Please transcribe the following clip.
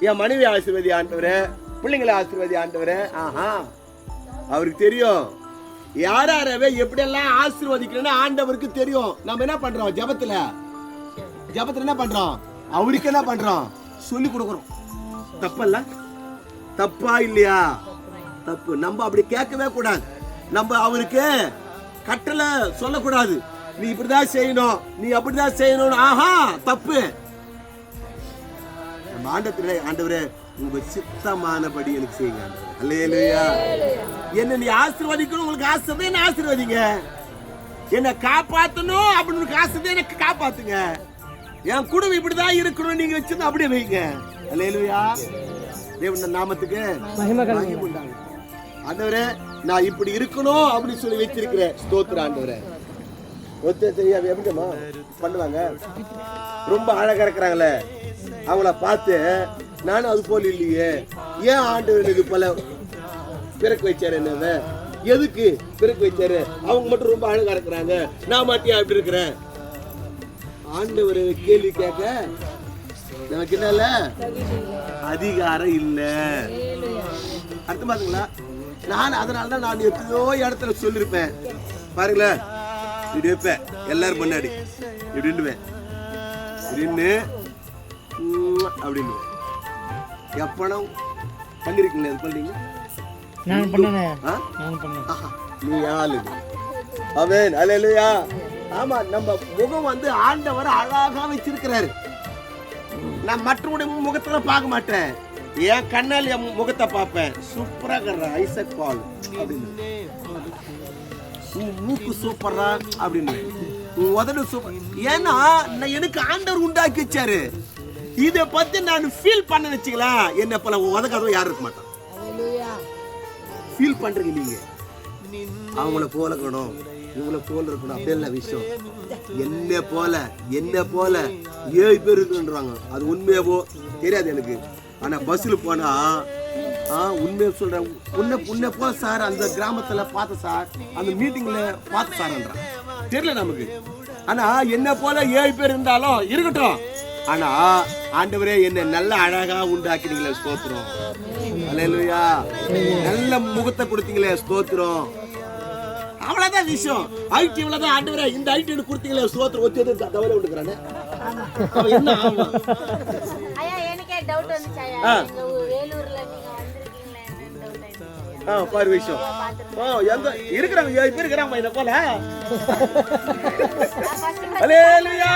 என் மனைவி ஆசீர்வதி ஆண்டவரே, பிள்ளைங்களை ஆசீர்வதி ஆண்டவரே. ஆஹா, அவருக்கு தெரியும் யாராரவே எப்படியெல்லாம் ஆசீர்வதிக்கணும்னு ஆண்டவருக்கு தெரியும். நம்ம என்ன பண்றோம்? ஜபத்துல என்ன பண்றோம்? அவருக்கு என்ன பண்றோம்? சொல்லி கொடுக்குறோம். தப்பல்ல? தப்பா இல்லையா? தப்பு. நம்ம அப்படி கேட்கவே கூடாது. நம்ம அவருக்கு கட்டளை சொல்லக்கூடாது. நீ இப்படிதான் செய்யணும், நீ அப்படிதான் செய்யணும். ஆஹா, தப்பு. நம்ம ஆண்டவரே உங்க சித்தமானபடி எனக்கு செய்யுங்க. அல்லேலூயா. என்ன நீ ஆசீர்வதிக்கணும், உங்களுக்கு ஆசை என்ன ஆசீர்வதிங்க. என்ன காப்பாத்தணும் அப்படின்னு ஆசை எனக்கு காப்பாத்துங்க. என் குடும்பம் இப்படிதான் இருக்கணும் நீங்க வச்சிருந்தா அப்படியே வைங்க. அல்லேலூயா. தேவன் நாமத்துக்கு மகிமை உண்டாகும். ஆண்டவரே நான் இப்படி இருக்கணும் அப்படின்னு சொல்லி வச்சிருக்கிறேன். ஸ்தோத்திரம் ஆண்டவரே. எப்படிமா பண்ணுவாங்க? ரொம்ப அழகா இருக்கிறாங்களே, அவங்கள பார்த்து நானும் அது போல இல்லையே, ஏன் ஆண்டவர் இது போல பிறக்க வச்சாரு? என்ன எதுக்கு பிறக்க வச்சாரு? அவங்க மட்டும் ரொம்ப அழகா இருக்கிறாங்க, நான் மாட்டியா அப்படி இருக்கிறேன்? ஆண்டவர் கேள்வி கேட்க நமக்கு என்னல அதிகாரம் இல்ல. அர்த்தமாதுங்களா? நான் அதனாலதான் நான் எத்தனையோ இடத்துல சொல்லிருப்பேன் பாருங்களேன். இப்படி வைப்பேன் எல்லாரும் முன்னாடி, இப்படின்னுவேன், இப்படின்னு அப்படின்னு. எப்பனும் பண்ணிருக்கீங்களா? இது பண்ணீங்க? நீ ஆளு. ஆமென். அல்லேலூயா. ஆமா, நம்ம முகம் வந்து ஆண்டவர் அழகா வச்சிருக்கிறாரு. நான் மற்றவருடைய முகத்துல பார்க்க மாட்டேன், என் கண்ணால் என் முகத்தை பார்ப்பேன். சூப்பரா இருக்கிற ஐசக் பால் அப்படின்னு, மூக்கு சூப்பரா அப்படின்னு, உதடு சூப்பர். ஏன்னா எனக்கு ஆண்டவர் உண்டாக்கி வச்சாரு. இதை பத்தி நான் ஃபீல் பண்ண வச்சுங்களா, என்ன போல உதகாதவங்க யாரும் இருக்க மாட்டான். ஃபீல் பண்றீங்க நீங்க, அவங்கள போல இருக்கணும், இவங்களை போல இருக்கணும், அப்படியே விஷயம். என்ன போல 7 பேர் இருக்குன்றாங்க. அது உண்மையாவோ தெரியாது எனக்கு. ஆனா பஸ்ல போனா உண்மையா சொல்றேன், உன்னை போல சார் அந்த கிராமத்துல பார்த்த சார், அந்த மீட்டிங்ல பார்த்த சார்ன்றான். தெரியல நமக்கு. ஆனா என்ன போல 7 பேர் இருந்தாலும் இருக்கட்டும். ஆனா ஆண்டவரே என்ன நல்ல அழகா உண்டாக்கினீங்களே, ஸ்தோத்திரம். அல்லேலூயா. நல்ல முகத்தை கொடுத்தீங்களே, ஸ்தோத்திரம். அவ்வளவுதான் விஷயம். ஐடி இவ்வளவுதான். ஆண்டவரே இந்த ஐடி கொடுத்தீங்களே, ஸ்தோத்திரம். ஒத்தி தவறை விட்டுக்கிறானே. என்ன ஆகும்? ஐயா எனக்கே டவுட் வந்துச்சு ஐயா. எங்க வேலூர்ல நீங்க வந்திருக்கீங்களா என்ன டவுட் ஆயிடுச்சு. பாரு விஷயம். எங்க இருக்கிறாங்க 7 பேர் இருக்கிறாங்க என்ன போல. அல்லேலூயா.